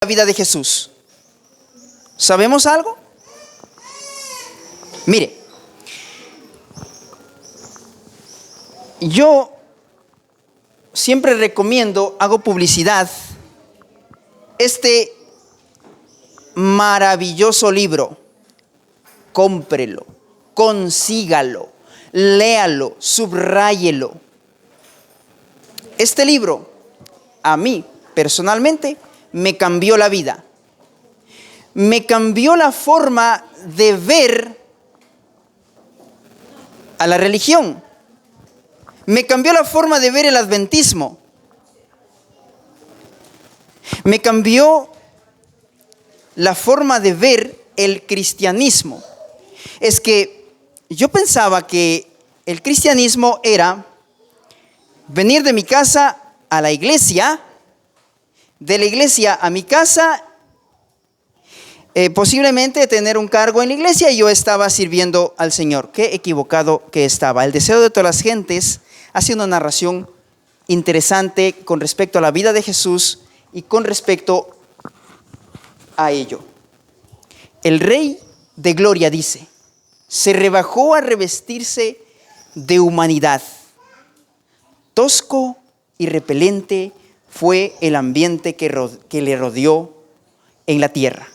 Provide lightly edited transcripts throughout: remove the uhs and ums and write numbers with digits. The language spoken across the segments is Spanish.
la vida de Jesús? ¿Sabemos algo? Mire, yo siempre recomiendo, hago publicidad, este maravilloso libro. Cómprelo, consígalo, léalo, subráyelo. Este libro, a mí personalmente, me cambió la vida. Me cambió la forma de ver a la religión. Me cambió la forma de ver el adventismo. Me cambió la forma de ver el cristianismo. Es que yo pensaba que el cristianismo era venir de mi casa a la iglesia, de la iglesia a mi casa, posiblemente tener un cargo en la iglesia y yo estaba sirviendo al Señor. Qué equivocado que estaba. El deseo de todas las gentes hace una narración interesante con respecto a la vida de Jesús y con respecto a ello. El Rey de Gloria dice, se rebajó a revestirse de humanidad. Tosco y repelente fue el ambiente que le rodeó en la tierra.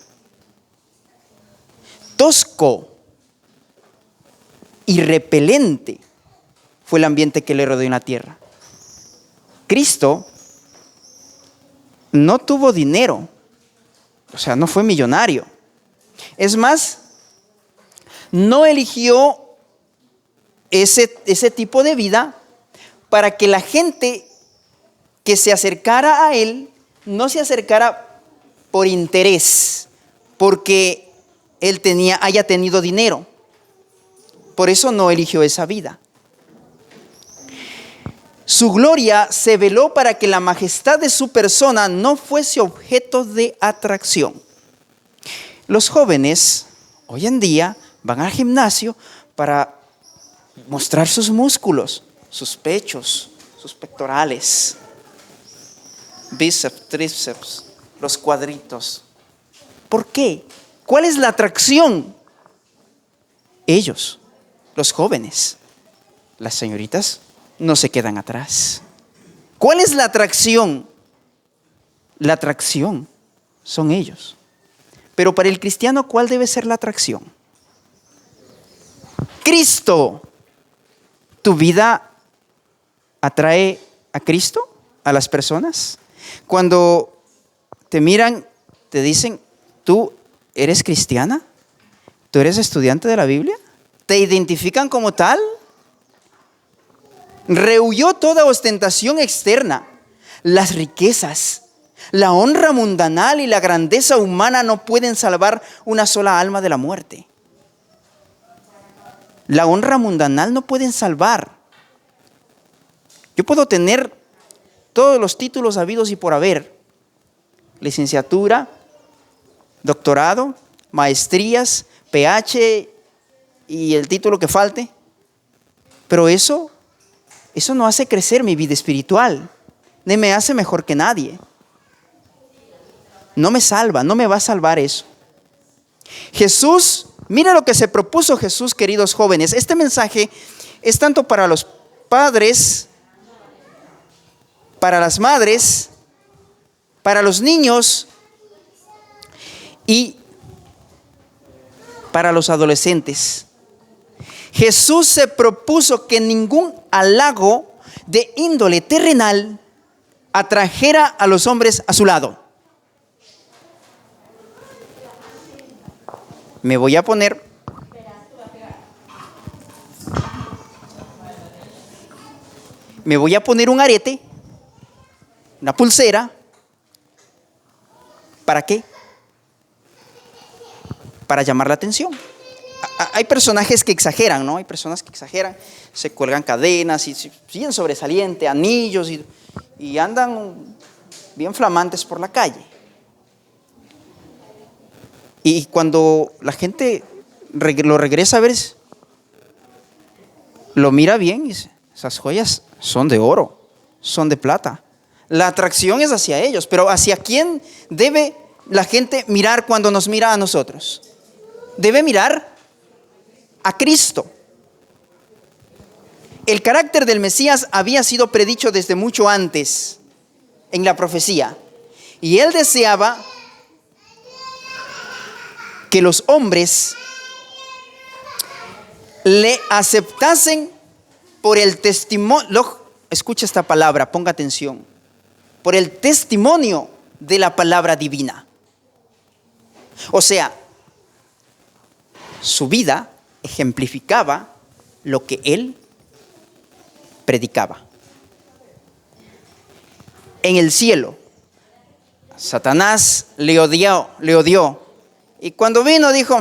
Tosco y repelente fue el ambiente que le rodeó en la tierra. Cristo no tuvo dinero, o sea, no fue millonario. Es más, no eligió ese tipo de vida para que la gente que se acercara a Él no se acercara por interés, porque Él haya tenido dinero. Por eso no eligió esa vida. Su gloria se veló para que la majestad de su persona no fuese objeto de atracción. Los jóvenes hoy en día van al gimnasio para mostrar sus músculos, sus pechos, sus pectorales, bíceps, tríceps, los cuadritos. ¿Por qué? ¿Cuál es la atracción? Ellos, los jóvenes. Las señoritas no se quedan atrás. ¿Cuál es la atracción? La atracción son ellos. Pero para el cristiano, ¿cuál debe ser la atracción? Cristo. ¿Tu vida atrae a Cristo, a las personas? Cuando te miran, te dicen, ¿tú eres cristiana? ¿Tú eres estudiante de la Biblia? ¿Te identifican como tal? Rehuyó toda ostentación externa, las riquezas, la honra mundanal y la grandeza humana no pueden salvar una sola alma de la muerte. La honra mundanal no pueden salvar. Yo puedo tener todos los títulos habidos y por haber, licenciatura, doctorado, maestrías, PH y el título que falte, pero eso no hace crecer mi vida espiritual, ni me hace mejor que nadie. No me salva, no me va a salvar eso. Jesús, mira lo que se propuso Jesús, queridos jóvenes. Este mensaje es tanto para los padres, para las madres, para los niños y para los adolescentes. Jesús se propuso que ningún halago de índole terrenal atrajera a los hombres a su lado. Me voy a poner un arete, una pulsera. ¿Para qué? Para llamar la atención. Hay personajes que exageran, ¿no? Hay personas que exageran, se cuelgan cadenas y siguen sobresaliente, anillos y andan bien flamantes por la calle. Y cuando la gente lo regresa a ver, lo mira bien y dice, esas joyas son de oro, son de plata. La atracción es hacia ellos, pero ¿hacia quién debe la gente mirar cuando nos mira a nosotros? Debe mirar a Cristo. El carácter del Mesías había sido predicho desde mucho antes en la profecía. Y él deseaba que los hombres le aceptasen por el testimonio. Escucha esta palabra, ponga atención. Por el testimonio de la palabra divina. O sea, su vida ejemplificaba lo que él predicaba. En el cielo, Satanás le odió. Y cuando vino dijo,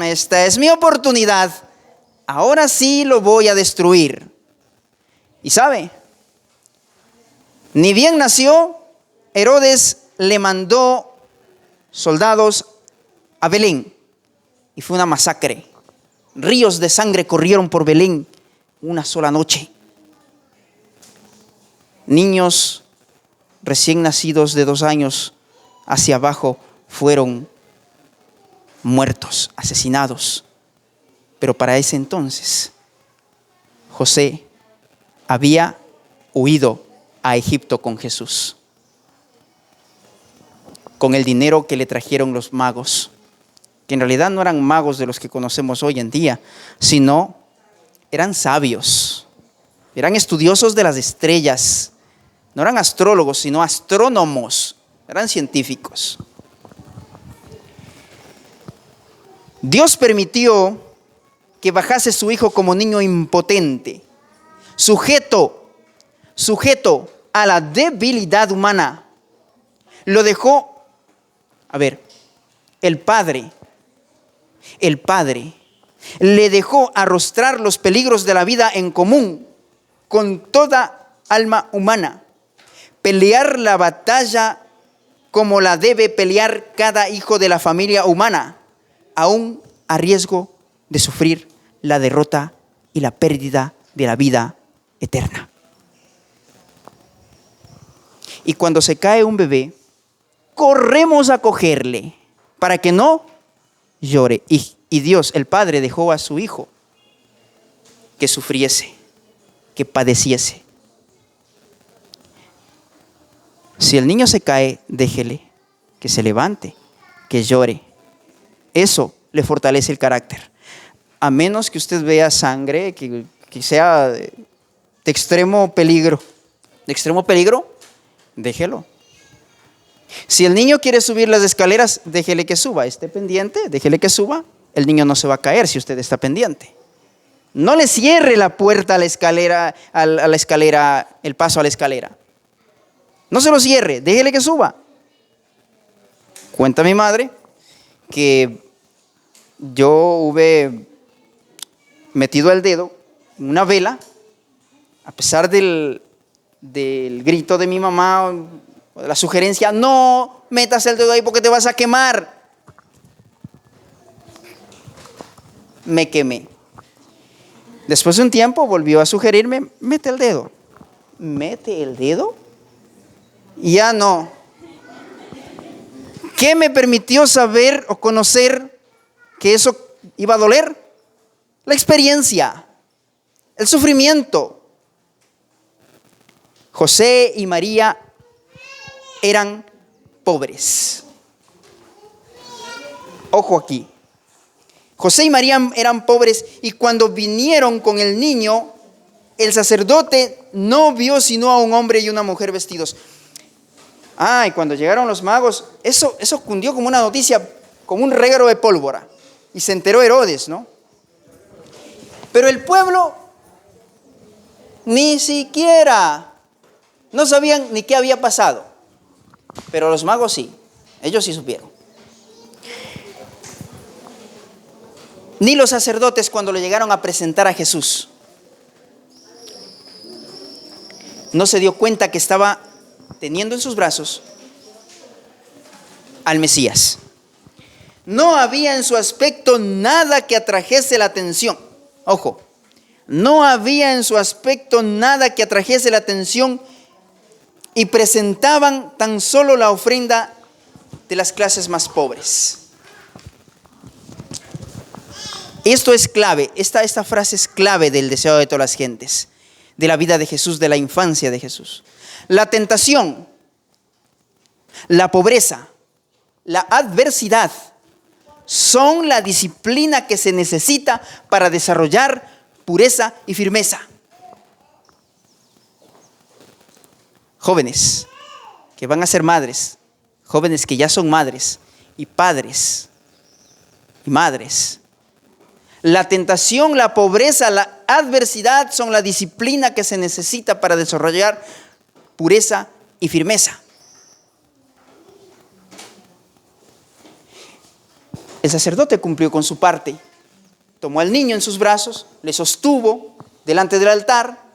esta es mi oportunidad. Ahora sí lo voy a destruir. Y sabe, ni bien nació, Herodes le mandó soldados a Belén. Y fue una masacre. Ríos de sangre corrieron por Belén una sola noche. Niños recién nacidos de 2 años hacia abajo fueron muertos, asesinados. Pero para ese entonces, José había huido a Egipto con Jesús, con el dinero que le trajeron los magos, que en realidad no eran magos de los que conocemos hoy en día, sino eran sabios, eran estudiosos de las estrellas, no eran astrólogos, sino astrónomos, eran científicos. Dios permitió que bajase su hijo como niño impotente, sujeto a la debilidad humana. Lo dejó, el padre le dejó arrostrar los peligros de la vida en común con toda alma humana, pelear la batalla como la debe pelear cada hijo de la familia humana, aún a riesgo de sufrir la derrota y la pérdida de la vida eterna. Y cuando se cae un bebé, corremos a cogerle para que no llore. Y Dios, el Padre, dejó a su Hijo que sufriese, que padeciese. Si el niño se cae, déjele que se levante, que llore. Eso le fortalece el carácter. A menos que usted vea sangre que sea de extremo peligro. De extremo peligro, déjelo. Si el niño quiere subir las escaleras, déjele que suba. Esté pendiente, déjele que suba. El niño no se va a caer si usted está pendiente. No le cierre la puerta a la escalera, el paso a la escalera. No se lo cierre, déjele que suba. Cuenta mi madre que yo hube metido el dedo en una vela, a pesar del grito de mi mamá, o de la sugerencia, no metas el dedo ahí porque te vas a quemar. Me quemé. Después de un tiempo volvió a sugerirme, mete el dedo. ¿Mete el dedo? Ya no. ¿Qué me permitió saber o conocer que eso iba a doler? La experiencia, el sufrimiento. José y María eran pobres. Ojo aquí. José y María eran pobres y cuando vinieron con el niño, el sacerdote no vio sino a un hombre y una mujer vestidos. Y cuando llegaron los magos, eso cundió como una noticia, como un reguero de pólvora. Y se enteró Herodes, ¿no? Pero el pueblo ni siquiera, no sabían ni qué había pasado. Pero los magos sí, ellos sí supieron. Ni los sacerdotes cuando le llegaron a presentar a Jesús. No se dio cuenta que estaba teniendo en sus brazos al Mesías. No había en su aspecto nada que atrajese la atención. Ojo, no había en su aspecto nada que atrajese la atención y presentaban tan solo la ofrenda de las clases más pobres. Esto es clave, esta frase es clave del deseo de todas las gentes, de la vida de Jesús, de la infancia de Jesús. La tentación, la pobreza, la adversidad son la disciplina que se necesita para desarrollar pureza y firmeza. Jóvenes que van a ser madres, jóvenes que ya son madres y padres y madres. La tentación, la pobreza, la adversidad son la disciplina que se necesita para desarrollar pureza y firmeza. El sacerdote cumplió con su parte. Tomó al niño en sus brazos, le sostuvo delante del altar.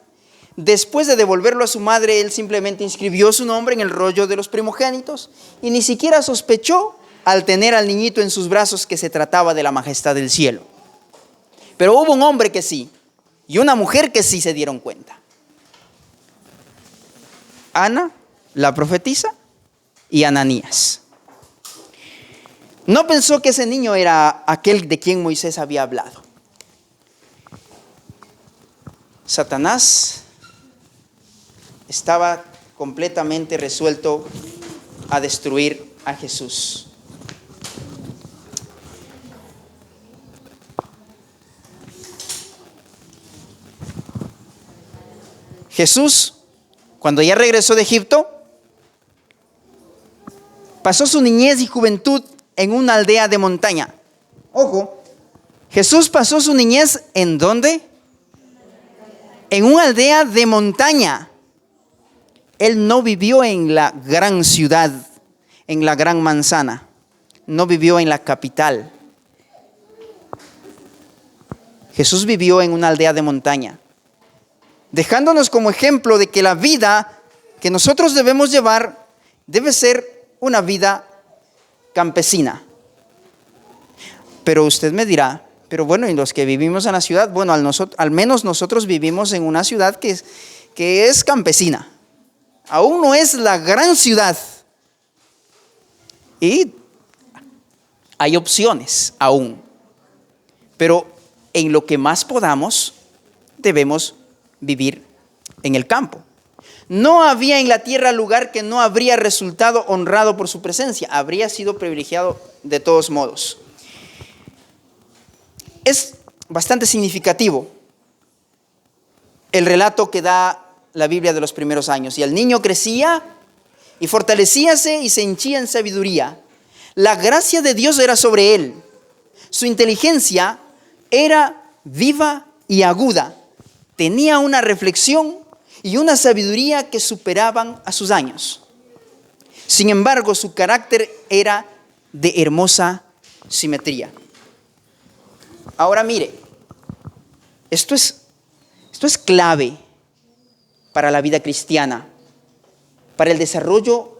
Después de devolverlo a su madre, él simplemente inscribió su nombre en el rollo de los primogénitos y ni siquiera sospechó al tener al niñito en sus brazos que se trataba de la majestad del cielo. Pero hubo un hombre que sí y una mujer que sí se dieron cuenta. Ana, la profetisa, y Ananías. No pensó que ese niño era aquel de quien Moisés había hablado. Satanás estaba completamente resuelto a destruir a Jesús. Jesús, cuando ya regresó de Egipto, pasó su niñez y juventud en una aldea de montaña. Ojo, Jesús pasó su niñez ¿en dónde? En una aldea de montaña. Él no vivió en la gran ciudad, en la gran manzana. No vivió en la capital. Jesús vivió en una aldea de montaña, dejándonos como ejemplo de que la vida que nosotros debemos llevar debe ser una vida campesina. Pero usted me dirá, pero bueno, y los que vivimos en la ciudad, bueno, al menos nosotros vivimos en una ciudad que es campesina. Aún no es la gran ciudad. Y hay opciones aún. Pero en lo que más podamos, debemos vivir en el campo. No había en la tierra lugar que no habría resultado honrado por su presencia. Habría sido privilegiado de todos modos. Es bastante significativo el relato que da la Biblia de los primeros años. Y el niño crecía y fortalecíase y se henchía en sabiduría. La gracia de Dios era sobre él. Su inteligencia era viva y aguda. Tenía una reflexión y una sabiduría que superaban a sus años. Sin embargo, su carácter era de hermosa simetría. Ahora mire, esto es clave para la vida cristiana, para el desarrollo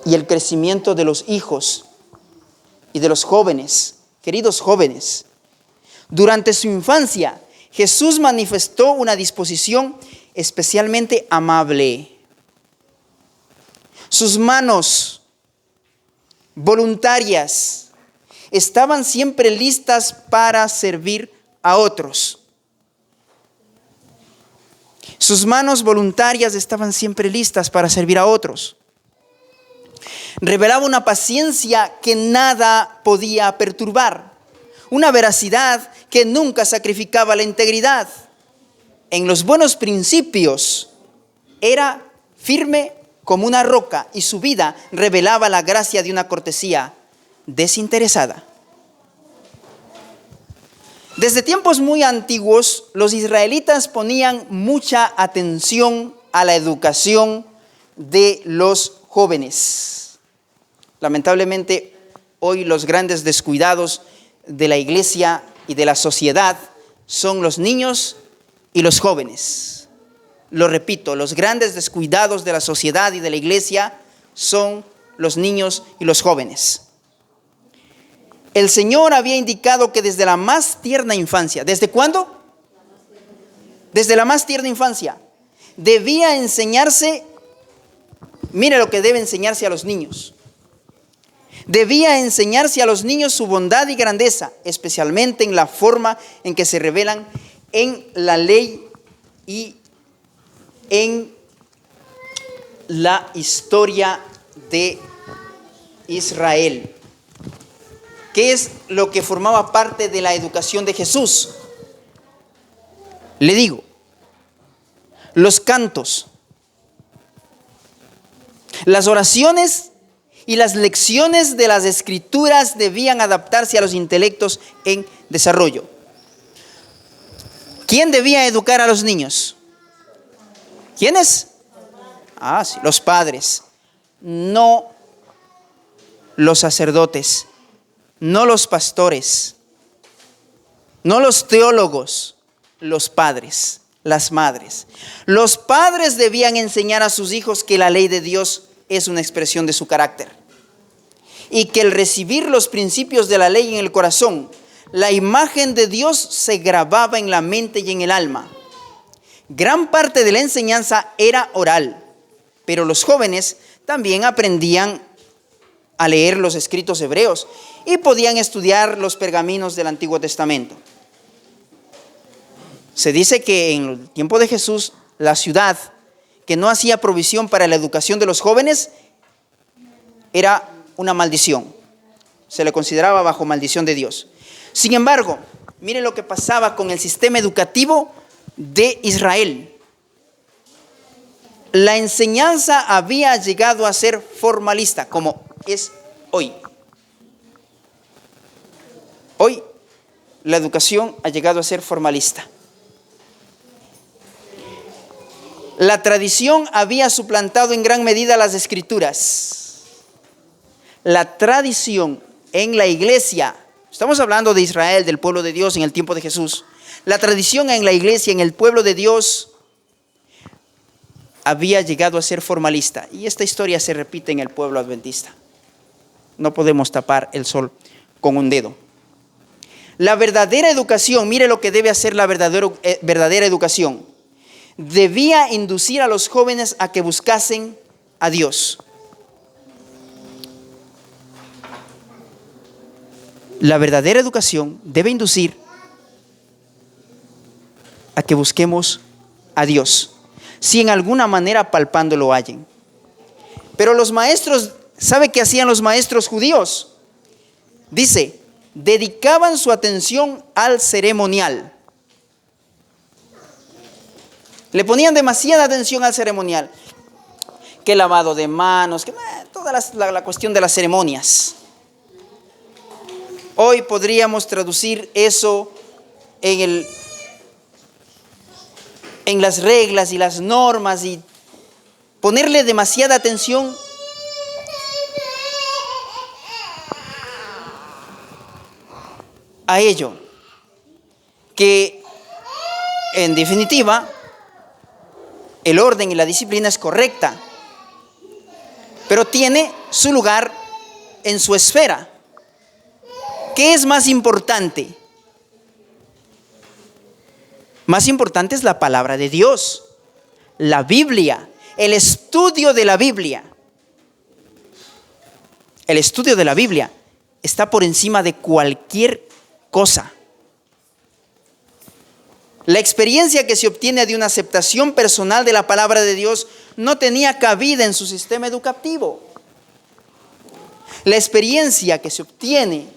y el crecimiento de los hijos y de los jóvenes, queridos jóvenes. Durante su infancia, Jesús manifestó una disposición especialmente amable. Sus manos voluntarias estaban siempre listas para servir a otros. Sus manos voluntarias estaban siempre listas para servir a otros. Revelaba una paciencia que nada podía perturbar, una veracidad que nunca sacrificaba la integridad. En los buenos principios era firme como una roca y su vida revelaba la gracia de una cortesía desinteresada. Desde tiempos muy antiguos, los israelitas ponían mucha atención a la educación de los jóvenes. Lamentablemente, hoy los grandes descuidados de la iglesia y de la sociedad son los niños y los jóvenes. Lo repito, los grandes descuidados de la sociedad y de la iglesia son los niños y los jóvenes. El Señor había indicado que desde la más tierna infancia, ¿desde cuándo? Desde la más tierna infancia, debía enseñarse, mire lo que debe enseñarse a los niños. Debía enseñarse a los niños su bondad y grandeza, especialmente en la forma en que se revelan en la ley y en la historia de Israel. ¿Qué es lo que formaba parte de la educación de Jesús? Le digo, los cantos, las oraciones y las lecciones de las Escrituras debían adaptarse a los intelectos en desarrollo. ¿Quién debía educar a los niños? ¿Quiénes? Sí, los padres, no los sacerdotes, no los pastores, no los teólogos, los padres, las madres. Los padres debían enseñar a sus hijos que la ley de Dios es una expresión de su carácter y que el recibir los principios de la ley en el corazón, la imagen de Dios se grababa en la mente y en el alma. Gran parte de la enseñanza era oral, pero los jóvenes también aprendían a leer los escritos hebreos y podían estudiar los pergaminos del Antiguo Testamento. Se dice que en el tiempo de Jesús, la ciudad que no hacía provisión para la educación de los jóvenes era una maldición. Se le consideraba bajo maldición de Dios. Sin embargo, miren lo que pasaba con el sistema educativo de Israel. La enseñanza había llegado a ser formalista, como es hoy. Hoy la educación ha llegado a ser formalista. La tradición había suplantado en gran medida las Escrituras. La tradición en la iglesia, estamos hablando de Israel, del pueblo de Dios en el tiempo de Jesús. La tradición en la iglesia, en el pueblo de Dios, había llegado a ser formalista. Y esta historia se repite en el pueblo adventista. No podemos tapar el sol con un dedo. La verdadera educación, mire lo que debe hacer la verdadera educación. Debía inducir a los jóvenes a que buscasen a Dios. La verdadera educación debe inducir a que busquemos a Dios, si en alguna manera palpando lo hallen. Pero los maestros, ¿sabe qué hacían los maestros judíos? Dice, dedicaban su atención al ceremonial. Le ponían demasiada atención al ceremonial. Que lavado de manos, que toda la cuestión de las ceremonias. Hoy podríamos traducir eso en las reglas y las normas y ponerle demasiada atención a ello. Que en definitiva el orden y la disciplina es correcta, pero tiene su lugar en su esfera. ¿Qué es más importante? Más importante es la palabra de Dios, la Biblia, el estudio de la Biblia. El estudio de la Biblia está por encima de cualquier cosa. La experiencia que se obtiene de una aceptación personal de la palabra de Dios no tenía cabida en su sistema educativo. La experiencia que se obtiene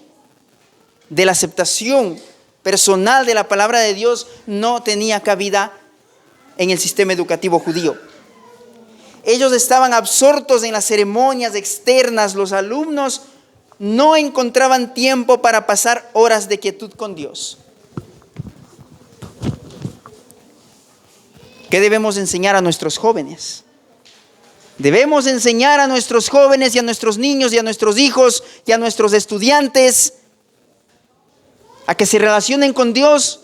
de la aceptación personal de la palabra de Dios no tenía cabida en el sistema educativo judío. Ellos estaban absortos en las ceremonias externas. Los alumnos no encontraban tiempo para pasar horas de quietud con Dios. ¿Qué debemos enseñar a nuestros jóvenes? Debemos enseñar a nuestros jóvenes y a nuestros niños y a nuestros hijos y a nuestros estudiantes a que se relacionen con Dios,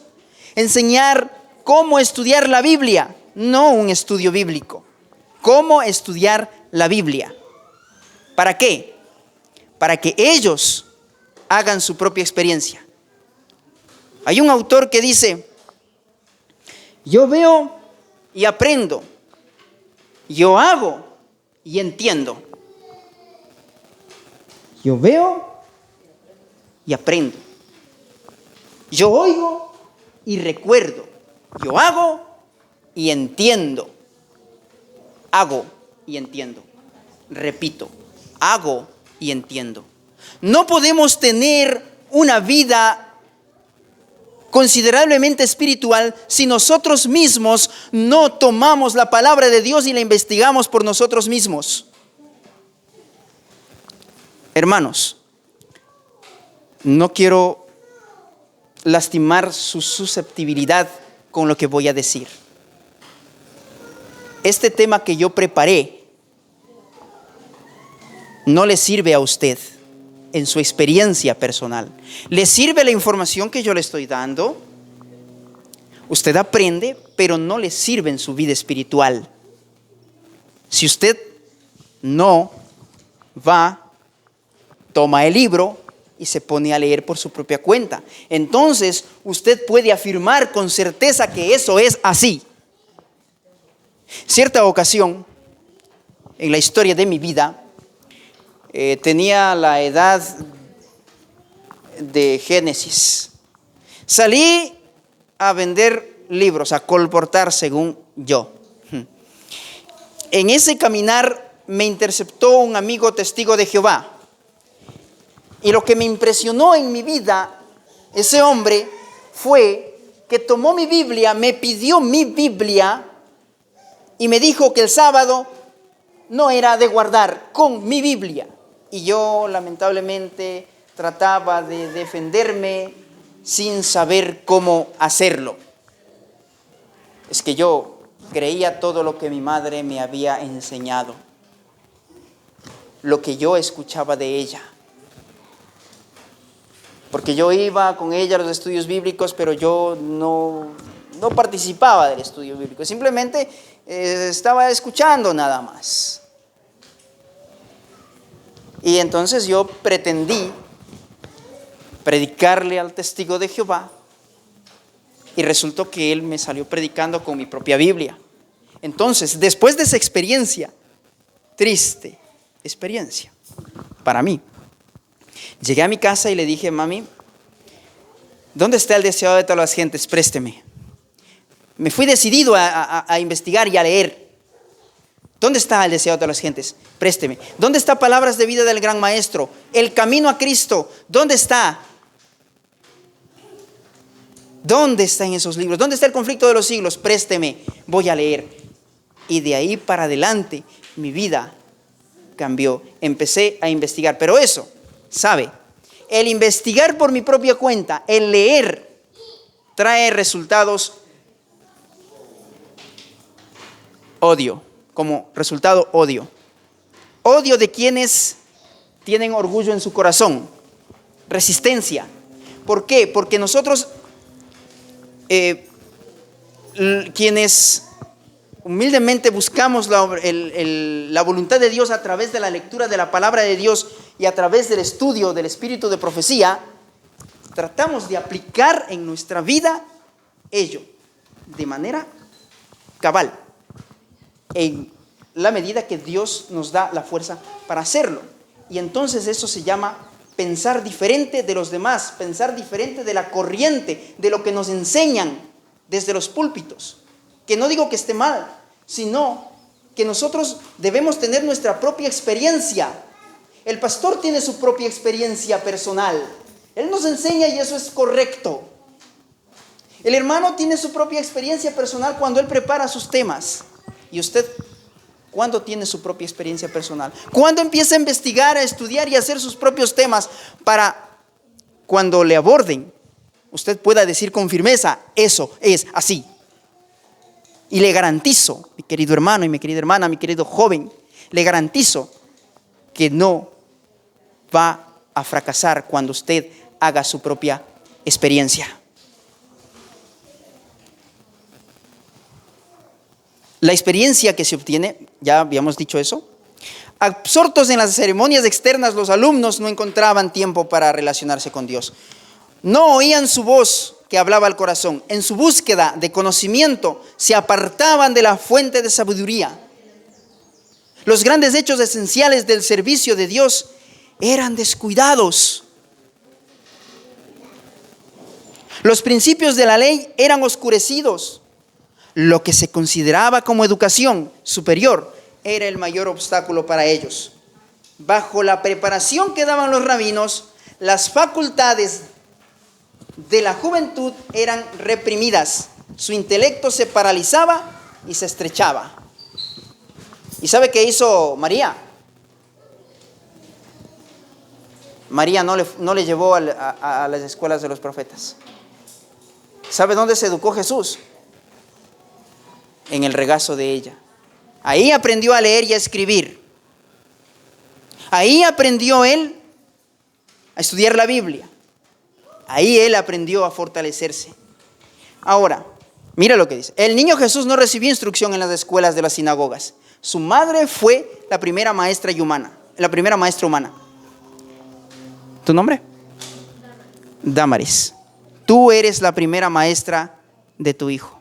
enseñar cómo estudiar la Biblia, no un estudio bíblico, cómo estudiar la Biblia. ¿Para qué? Para que ellos hagan su propia experiencia. Hay un autor que dice, yo veo y aprendo, yo hago y entiendo. Yo veo y aprendo. Yo oigo y recuerdo. Yo hago y entiendo. Hago y entiendo. Repito, hago y entiendo. No podemos tener una vida considerablemente espiritual si nosotros mismos no tomamos la palabra de Dios y la investigamos por nosotros mismos. Hermanos, no quiero lastimar su susceptibilidad con lo que voy a decir. Este tema que yo preparé no le sirve a usted en su experiencia personal. Le sirve la información que yo le estoy dando. Usted aprende, pero no le sirve en su vida espiritual. Si usted no va, toma el libro y se pone a leer por su propia cuenta, entonces usted puede afirmar con certeza que eso es así. Cierta ocasión en la historia de mi vida, tenía la edad de Génesis. Salí a vender libros, a colportar según yo. En ese caminar me interceptó un amigo testigo de Jehová. Y lo que me impresionó en mi vida, ese hombre, fue que tomó mi Biblia, me pidió mi Biblia y me dijo que el sábado no era de guardar con mi Biblia. Y yo lamentablemente trataba de defenderme sin saber cómo hacerlo. Es que yo creía todo lo que mi madre me había enseñado, lo que yo escuchaba de ella. Porque yo iba con ella a los estudios bíblicos, pero yo no participaba del estudio bíblico. Simplemente estaba escuchando nada más. Y entonces yo pretendí predicarle al testigo de Jehová y resultó que él me salió predicando con mi propia Biblia. Entonces, después de esa experiencia, triste experiencia para mí, llegué a mi casa y le dije: mami, ¿dónde está el deseado de todas las gentes? Présteme. Me fui decidido a investigar y a leer. ¿Dónde está el deseado de todas las gentes? Présteme. ¿Dónde está Palabras de Vida del Gran Maestro? El Camino a Cristo. ¿Dónde está? ¿Dónde están esos libros? ¿Dónde está El Conflicto de los Siglos? Présteme. Voy a leer. Y de ahí para adelante mi vida cambió. Empecé a investigar. Pero eso, ¿sabe? El investigar por mi propia cuenta, el leer, trae resultados odio. Como resultado, odio. Odio de quienes tienen orgullo en su corazón. Resistencia. ¿Por qué? Porque nosotros, quienes humildemente buscamos la voluntad de Dios a través de la lectura de la palabra de Dios y a través del estudio del espíritu de profecía, tratamos de aplicar en nuestra vida ello de manera cabal, en la medida que Dios nos da la fuerza para hacerlo. Y entonces eso se llama pensar diferente de los demás, pensar diferente de la corriente, de lo que nos enseñan desde los púlpitos. Que no digo que esté mal, sino que nosotros debemos tener nuestra propia experiencia. El pastor tiene su propia experiencia personal. Él nos enseña y eso es correcto. El hermano tiene su propia experiencia personal cuando él prepara sus temas. ¿Y usted cuándo tiene su propia experiencia personal? ¿Cuándo empieza a investigar, a estudiar y a hacer sus propios temas para cuando le aborden, usted pueda decir con firmeza: eso es así? Y le garantizo, mi querido hermano y mi querida hermana, mi querido joven, le garantizo que no va a fracasar cuando usted haga su propia experiencia. La experiencia que se obtiene, ya habíamos dicho eso. Absortos en las ceremonias externas, los alumnos no encontraban tiempo para relacionarse con Dios. No oían su voz que hablaba al corazón. En su búsqueda de conocimiento se apartaban de la fuente de sabiduría. Los grandes hechos esenciales del servicio de Dios eran descuidados. Los principios de la ley eran oscurecidos. Lo que se consideraba como educación superior era el mayor obstáculo para ellos. Bajo la preparación que daban los rabinos, las facultades de la juventud eran reprimidas. Su intelecto se paralizaba y se estrechaba. ¿Y sabe qué hizo María? María no le llevó a las escuelas de los profetas. ¿Sabe dónde se educó Jesús? En el regazo de ella. Ahí aprendió a leer y a escribir. Ahí aprendió él a estudiar la Biblia. Ahí él aprendió a fortalecerse. Ahora, mira lo que dice. El niño Jesús no recibió instrucción en las escuelas de las sinagogas. Su madre fue la primera maestra humana. ¿Tu nombre? Damaris. Tú eres la primera maestra de tu hijo.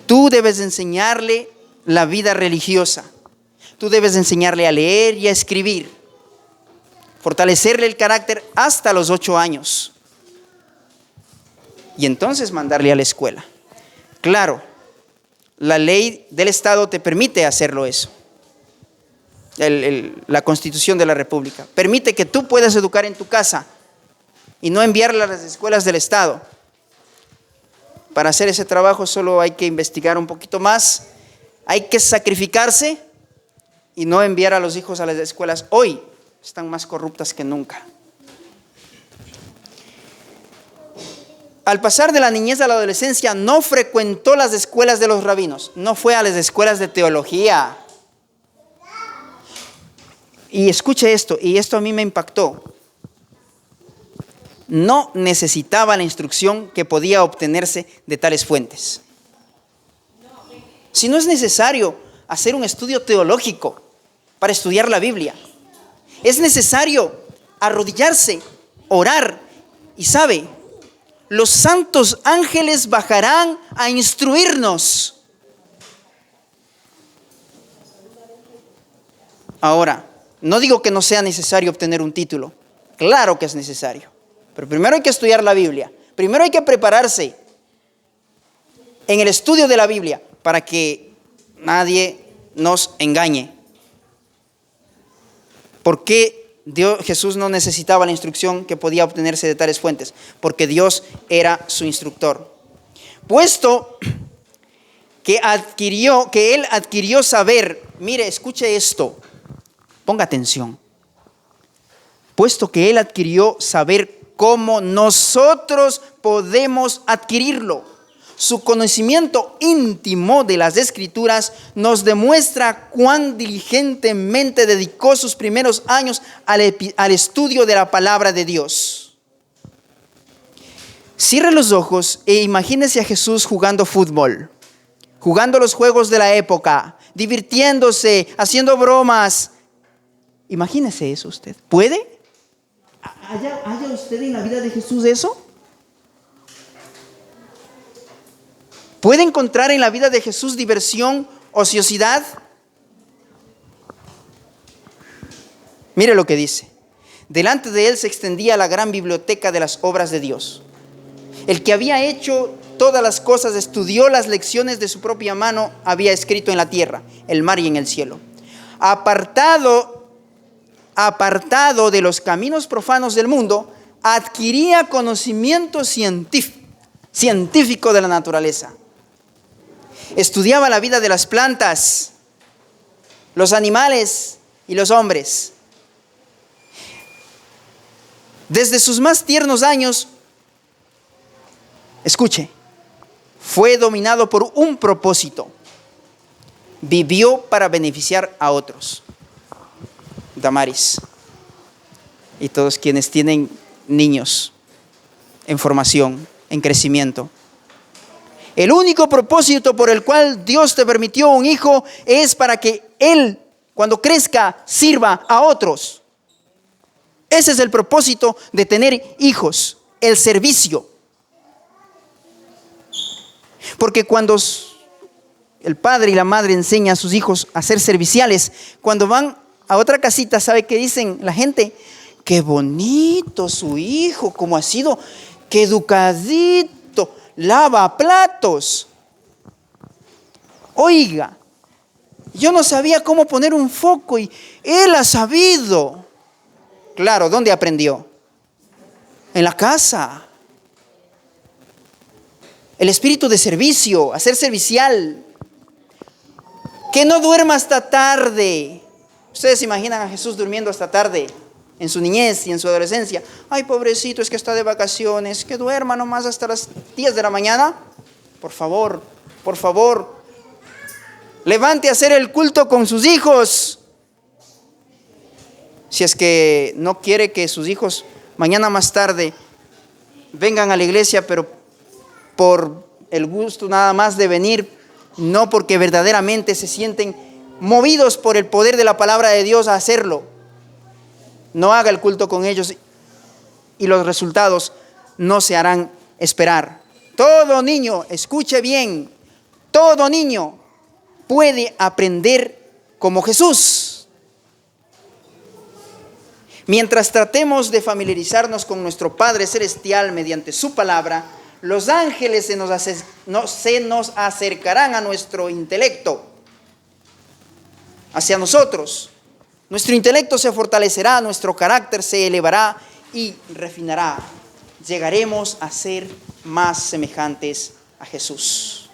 Tú debes enseñarle la vida religiosa. Tú debes enseñarle a leer y a escribir. Fortalecerle el carácter hasta los 8 años. Y entonces mandarle a la escuela. Claro, la ley del Estado te permite hacerlo eso. La Constitución de la República permite que tú puedas educar en tu casa y no enviarla a las escuelas del Estado. Para hacer ese trabajo solo hay que investigar un poquito más, hay que sacrificarse y no enviar a los hijos a las escuelas. Hoy están más corruptas que nunca. Al pasar de la niñez a la adolescencia, no frecuentó las escuelas de los rabinos, no fue a las escuelas de teología. Y escuche esto, y esto a mí me impactó. No necesitaba la instrucción que podía obtenerse de tales fuentes. Si no es necesario hacer un estudio teológico para estudiar la Biblia, es necesario arrodillarse, orar, y sabe, los santos ángeles bajarán a instruirnos. Ahora, no digo que no sea necesario obtener un título, claro que es necesario. Pero primero hay que estudiar la Biblia. Primero hay que prepararse en el estudio de la Biblia para que nadie nos engañe. ¿Por qué Jesús no necesitaba la instrucción que podía obtenerse de tales fuentes? Porque Dios era su instructor. Puesto que Él adquirió saber, mire, escuche esto, ponga atención. Puesto que Él adquirió saber cómo nosotros podemos adquirirlo. Su conocimiento íntimo de las Escrituras nos demuestra cuán diligentemente dedicó sus primeros años al estudio de la palabra de Dios. Cierre los ojos e imagínese a Jesús jugando fútbol, jugando los juegos de la época, divirtiéndose, haciendo bromas. Imagínese eso usted. ¿Puede? ¿Haya usted en la vida de Jesús eso? ¿Puede encontrar en la vida de Jesús diversión, ociosidad? Mire lo que dice. Delante de él se extendía la gran biblioteca de las obras de Dios. El que había hecho todas las cosas estudió las lecciones de su propia mano, había escrito en la tierra, el mar y en el cielo. Apartado de los caminos profanos del mundo, adquiría conocimiento científico de la naturaleza. Estudiaba la vida de las plantas, los animales y los hombres. Desde sus más tiernos años, escuche, fue dominado por un propósito. Vivió para beneficiar a otros. Damaris y todos quienes tienen niños en formación, en crecimiento. El único propósito por el cual Dios te permitió un hijo es para que él, cuando crezca, sirva a otros. Ese es el propósito de tener hijos, el servicio. Porque cuando el padre y la madre enseñan a sus hijos a ser serviciales, cuando van a otra casita, ¿sabe qué dicen la gente? Qué bonito su hijo, cómo ha sido, qué educadito, lava platos. Oiga, yo no sabía cómo poner un foco y él ha sabido. Claro, ¿dónde aprendió? En la casa. El espíritu de servicio, a ser servicial. Que no duerma hasta tarde. Ustedes se imaginan a Jesús durmiendo hasta tarde en su niñez y en su adolescencia. Ay, pobrecito, es que está de vacaciones. Que duerma nomás hasta las 10 de la mañana. Por favor, por favor. Levante a hacer el culto con sus hijos. Si es que no quiere que sus hijos mañana más tarde vengan a la iglesia, pero por el gusto nada más de venir, no porque verdaderamente se sienten movidos por el poder de la palabra de Dios a hacerlo. No haga el culto con ellos y los resultados no se harán esperar. Todo niño, escuche bien, todo niño puede aprender como Jesús. Mientras tratemos de familiarizarnos con nuestro Padre Celestial mediante su palabra, los ángeles se nos acercarán a nuestro intelecto, hacia nosotros. Nuestro intelecto se fortalecerá, nuestro carácter se elevará y refinará. Llegaremos a ser más semejantes a Jesús.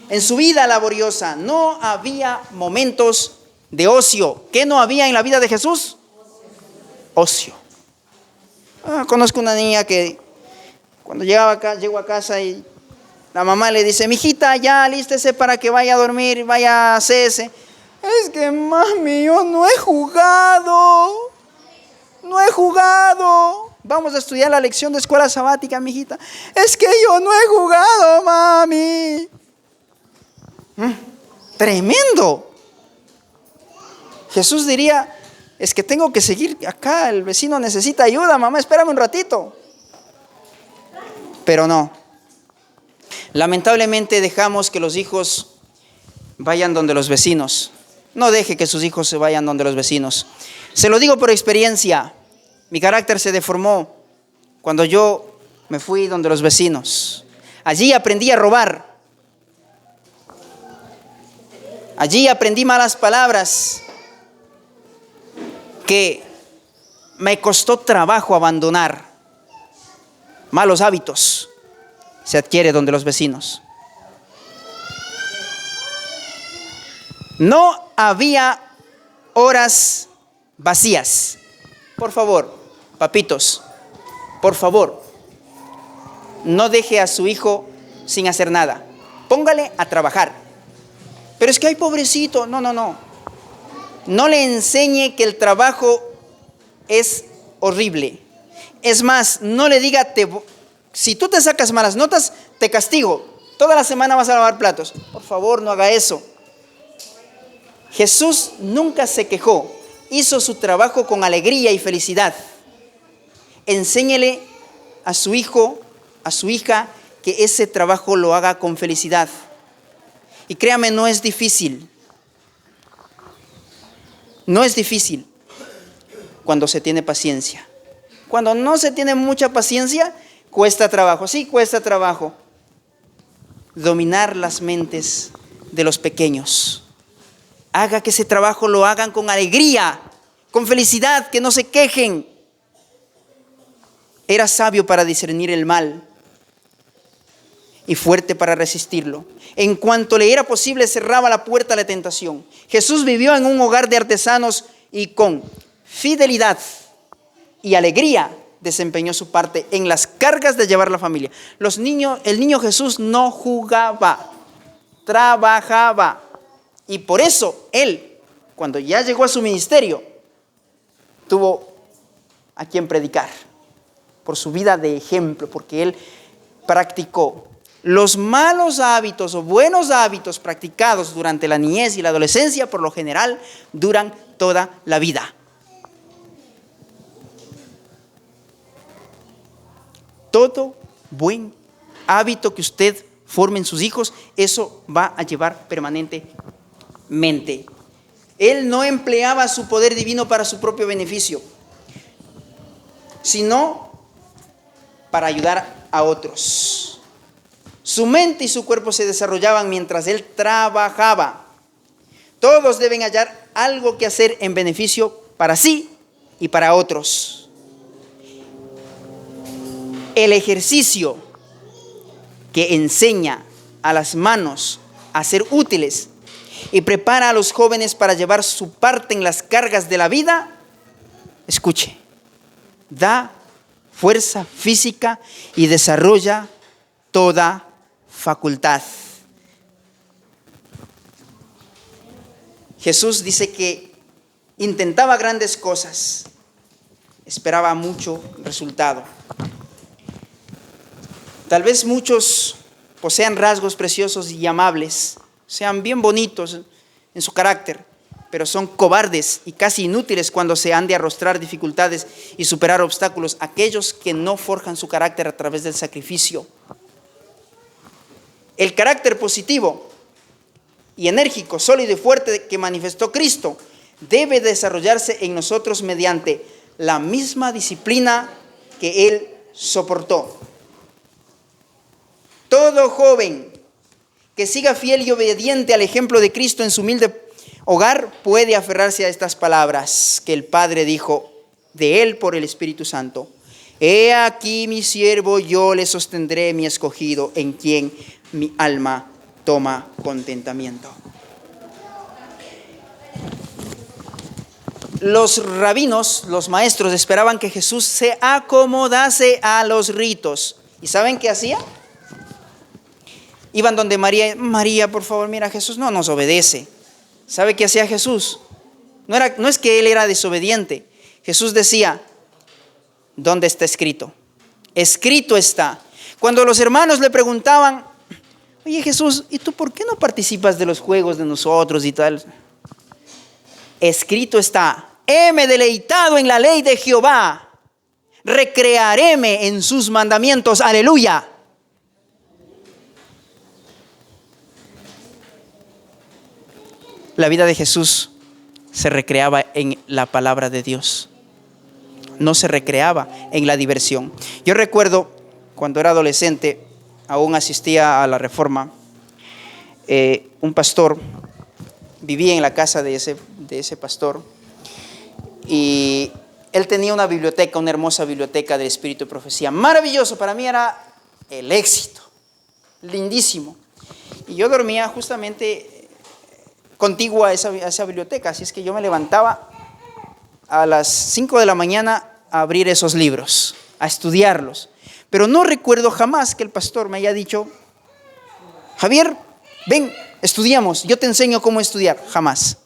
En su vida laboriosa no había momentos de ocio. ¿Qué no había en la vida de Jesús? Ocio. Conozco una niña que cuando llegó a casa y la mamá le dice: mijita, ya alístese para que vaya a dormir, vaya a hacerse. Es que mami, yo no he jugado. Vamos a estudiar la lección de escuela sabática, mijita. Es que yo no he jugado, mami. Tremendo. Jesús diría: es que tengo que seguir acá, el vecino necesita ayuda, mamá, espérame un ratito. Pero no. Lamentablemente dejamos que los hijos vayan donde los vecinos. No deje que sus hijos se vayan donde los vecinos. Se lo digo por experiencia. Mi carácter se deformó cuando yo me fui donde los vecinos. Allí aprendí a robar. Allí aprendí malas palabras que me costó trabajo abandonar. Malos hábitos se adquiere donde los vecinos. No había horas vacías. Por favor, papitos, por favor, no deje a su hijo sin hacer nada. Póngale a trabajar. Pero es que hay pobrecito. No. No le enseñe que el trabajo es horrible. Es más, no le diga: si tú te sacas malas notas, te castigo. Toda la semana vas a lavar platos. Por favor, no haga eso. Jesús nunca se quejó. Hizo su trabajo con alegría y felicidad. Enséñele a su hijo, a su hija, que ese trabajo lo haga con felicidad. Y créame, no es difícil. No es difícil cuando se tiene paciencia. Cuando no se tiene mucha paciencia, cuesta trabajo. Sí, cuesta trabajo dominar las mentes de los pequeños. Haga que ese trabajo lo hagan con alegría, con felicidad, que no se quejen. Era sabio para discernir el mal y fuerte para resistirlo. En cuanto le era posible, cerraba la puerta a la tentación. Jesús vivió en un hogar de artesanos y con fidelidad y alegría desempeñó su parte en las cargas de llevar la familia. El niño Jesús no jugaba, trabajaba. Y por eso él, cuando ya llegó a su ministerio, tuvo a quien predicar. Por su vida de ejemplo, porque él practicó. Los malos hábitos o buenos hábitos practicados durante la niñez y la adolescencia, por lo general, duran toda la vida. Todo buen hábito que usted forme en sus hijos, eso va a llevar permanentemente. Él no empleaba su poder divino para su propio beneficio, sino para ayudar a otros. Su mente y su cuerpo se desarrollaban mientras él trabajaba. Todos deben hallar algo que hacer en beneficio para sí y para otros. El ejercicio que enseña a las manos a ser útiles y prepara a los jóvenes para llevar su parte en las cargas de la vida, escuche, da fuerza física y desarrolla toda facultad. Jesús dice que intentaba grandes cosas, esperaba mucho resultado. Tal vez muchos posean rasgos preciosos y amables, sean bien bonitos en su carácter, pero son cobardes y casi inútiles cuando se han de arrostrar dificultades y superar obstáculos, aquellos que no forjan su carácter a través del sacrificio. El carácter positivo y enérgico, sólido y fuerte que manifestó Cristo debe desarrollarse en nosotros mediante la misma disciplina que Él soportó. Todo joven que siga fiel y obediente al ejemplo de Cristo en su humilde hogar puede aferrarse a estas palabras que el Padre dijo de Él por el Espíritu Santo. He aquí mi siervo, yo le sostendré, mi escogido, en quien mi alma toma contentamiento. Los rabinos, los maestros, esperaban que Jesús se acomodase a los ritos. ¿Y saben qué hacía? Iban donde María, María, por favor, mira, Jesús no nos obedece. ¿Sabe qué hacía Jesús? No es que él era desobediente. Jesús decía, ¿dónde está escrito? Escrito está. Cuando los hermanos le preguntaban, oye Jesús, ¿y tú por qué no participas de los juegos de nosotros y tal? Escrito está, heme deleitado en la ley de Jehová, recrearéme en sus mandamientos, aleluya. La vida de Jesús se recreaba en la palabra de Dios, no se recreaba en la diversión. Yo recuerdo cuando era adolescente, aún asistía a la Reforma, un pastor, vivía en la casa de ese pastor, y él tenía una biblioteca, una hermosa biblioteca del Espíritu de Profecía, maravilloso, para mí era el éxito, lindísimo, y yo dormía justamente contigua a esa biblioteca, así es que yo me levantaba a las 5 de la mañana a abrir esos libros, a estudiarlos, pero no recuerdo jamás que el pastor me haya dicho, Javier, ven, estudiamos, yo te enseño cómo estudiar, jamás.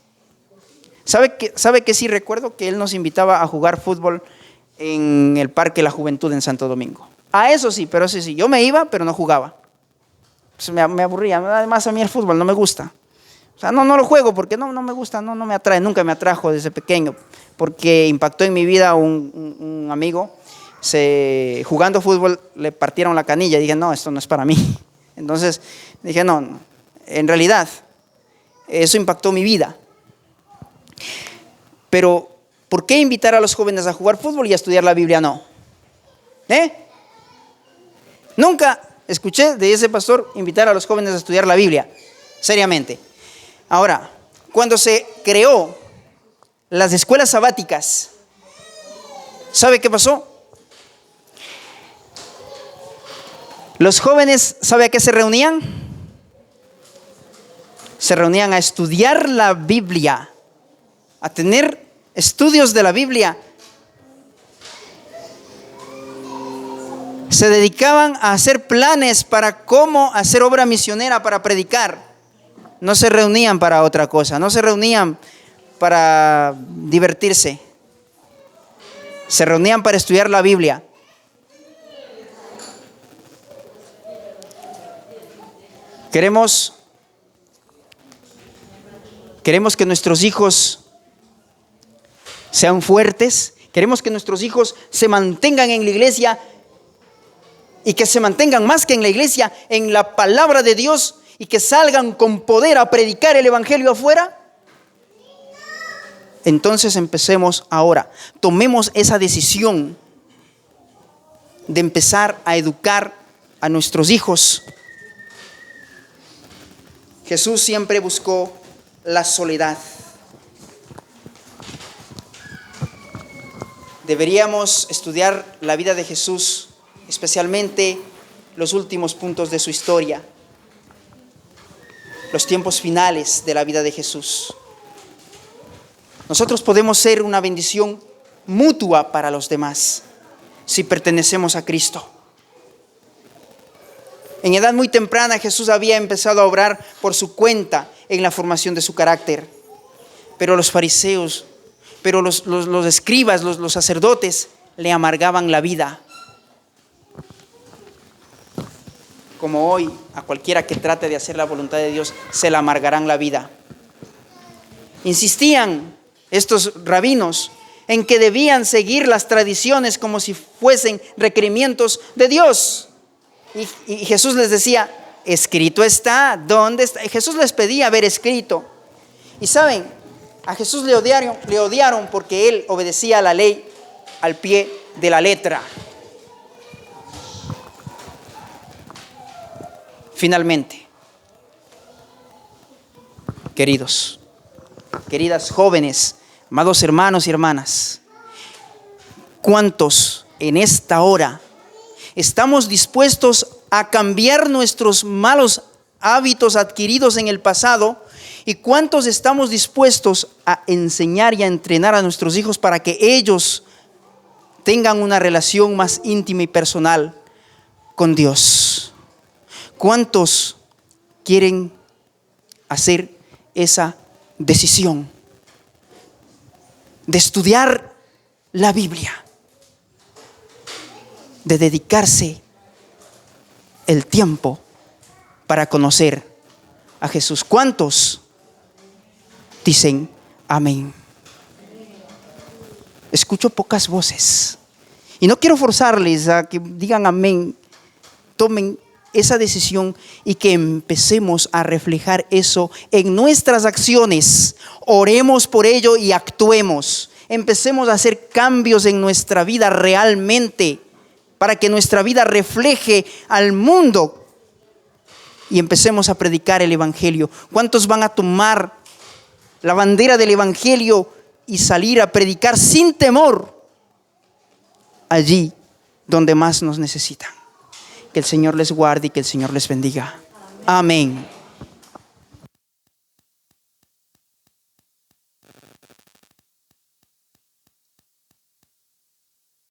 ¿Sabe que sí recuerdo? Que él nos invitaba a jugar fútbol en el Parque La Juventud en Santo Domingo. A eso sí, pero sí, yo me iba, pero no jugaba. Pues me aburría, además a mí el fútbol no me gusta. O sea, no lo juego porque no me gusta, no me atrae, nunca me atrajo desde pequeño, porque impactó en mi vida un amigo, jugando fútbol le partieron la canilla, y dije, no, esto no es para mí. Entonces dije, no, en realidad, eso impactó mi vida. Pero, ¿por qué invitar a los jóvenes a jugar fútbol y a estudiar la Biblia no? Nunca escuché de ese pastor invitar a los jóvenes a estudiar la Biblia, seriamente. Ahora, cuando se creó las escuelas sabáticas, ¿sabe qué pasó? Los jóvenes, ¿sabe a qué se reunían? Se reunían a estudiar la Biblia, a tener estudios de la Biblia. Se dedicaban a hacer planes para cómo hacer obra misionera, para predicar. No se reunían para otra cosa, no se reunían para divertirse. Se reunían para estudiar la Biblia. Queremos que nuestros hijos sean fuertes. Queremos que nuestros hijos se mantengan en la iglesia y que se mantengan más que en la iglesia, en la palabra de Dios, y que salgan con poder a predicar el evangelio afuera. Entonces empecemos ahora. Tomemos esa decisión de empezar a educar a nuestros hijos. Jesús siempre buscó la soledad. Deberíamos estudiar la vida de Jesús, especialmente los últimos puntos de su historia, los tiempos finales de la vida de Jesús. Nosotros podemos ser una bendición mutua para los demás si pertenecemos a Cristo. En edad muy temprana Jesús había empezado a obrar por su cuenta en la formación de su carácter. Pero los fariseos, los escribas, los sacerdotes le amargaban la vida. Como hoy a cualquiera que trate de hacer la voluntad de Dios se le amargarán la vida. Insistían estos rabinos en que debían seguir las tradiciones como si fuesen requerimientos de Dios. Y Jesús les decía, escrito está, ¿dónde está? Y Jesús les pedía ver escrito. Y saben, a Jesús le odiaron porque él obedecía a la ley al pie de la letra. Finalmente, queridos, queridas jóvenes, amados hermanos y hermanas, ¿cuántos en esta hora estamos dispuestos a cambiar nuestros malos hábitos adquiridos en el pasado? ¿Y cuántos estamos dispuestos a enseñar y a entrenar a nuestros hijos para que ellos tengan una relación más íntima y personal con Dios? ¿Cuántos quieren hacer esa decisión de estudiar la Biblia, de dedicarse el tiempo para conocer a Jesús? ¿Cuántos dicen amén? Escucho pocas voces y no quiero forzarles a que digan amén. Tomen esa decisión y que empecemos a reflejar eso en nuestras acciones. Oremos por ello y actuemos. Empecemos a hacer cambios en nuestra vida realmente, para que nuestra vida refleje al mundo y empecemos a predicar el Evangelio. ¿Cuántos van a tomar la bandera del Evangelio y salir a predicar sin temor allí donde más nos necesitan? Que el Señor les guarde y que el Señor les bendiga. Amén.